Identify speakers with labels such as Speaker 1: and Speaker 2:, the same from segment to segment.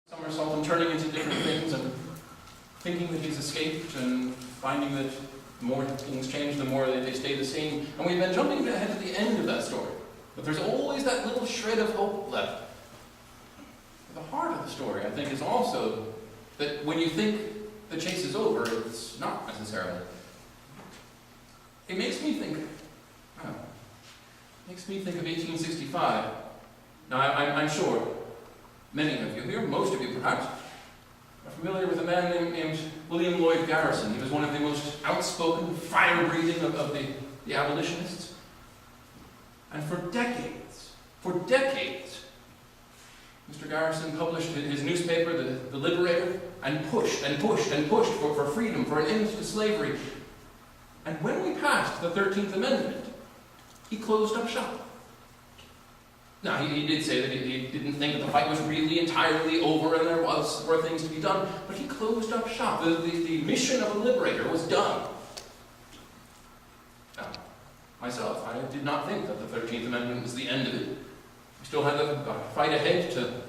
Speaker 1: somersault and turning into different things and thinking that he's escaped and finding that the more things change, the more they stay the same. And we've been jumping ahead to the end of that story. But there's always that little shred of hope left. The heart of the story, I think, is also that when you think the chase is over, it's not necessarily. It makes me think of 1865. Now, I'm sure many of you here, most of you perhaps, are familiar with a man named William Lloyd Garrison. He was one of the most outspoken, fire-breathing of the abolitionists. And for decades, Mr. Garrison published his newspaper, The Liberator, and pushed for freedom, for an end to slavery. And when we passed the 13th Amendment, he closed up shop. Now, he did say that he didn't think that the fight was really entirely over and there were things to be done, but he closed up shop. The mission of a liberator was done. Now, myself, I did not think that the 13th Amendment was the end of it. We still had a fight ahead to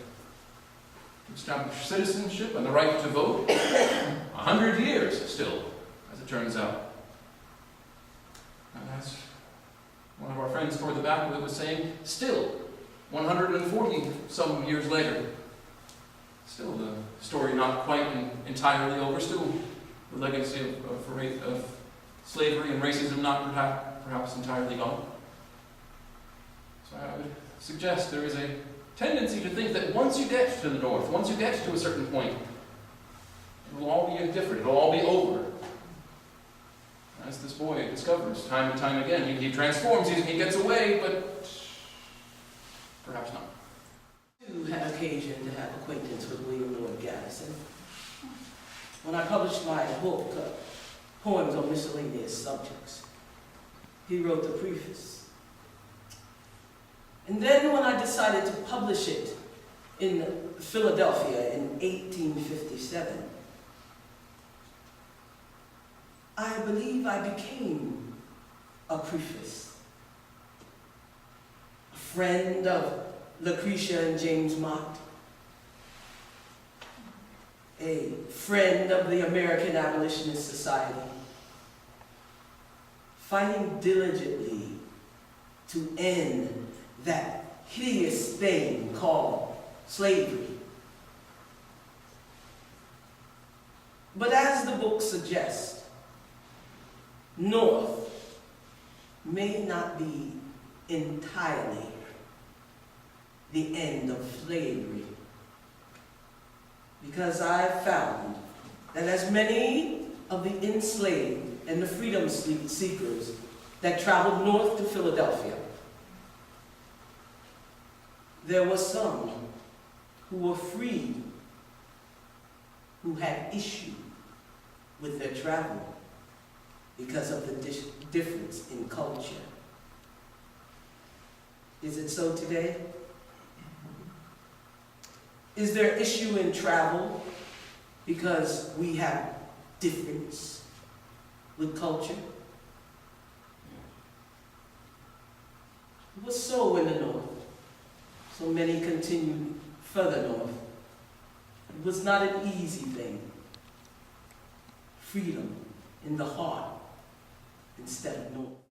Speaker 1: establish citizenship and the right to vote. 100 years still, as it turns out. And as one of our friends toward the back of it was saying, still, 140 some years later, still the story not quite entirely over, still the legacy of slavery and racism not perhaps entirely gone. So I would suggest there is a tendency to think that once you get to the north, once you get to a certain point, it will all be different, it will all be over. As this boy discovers time and time again, he transforms, he gets away, but perhaps not.
Speaker 2: I had occasion to have acquaintance with William Lloyd Garrison. When I published my book, Poems on Miscellaneous Subjects, he wrote the preface. And then when I decided to publish it in Philadelphia in 1857, I believe I became a preface. A friend of Lucretia and James Mott. A friend of the American Abolitionist Society. Fighting diligently to end that hideous thing called slavery. But as the book suggests, North may not be entirely the end of slavery, because I found that as many of the enslaved and the freedom seekers that traveled north to Philadelphia, there were some who were freed, who had issue with their travel because of the difference in culture. Is it so today? Is there issue in travel because we have difference with culture? It was so in the north. So many continued further north. It was not an easy thing. Freedom in the heart instead of north.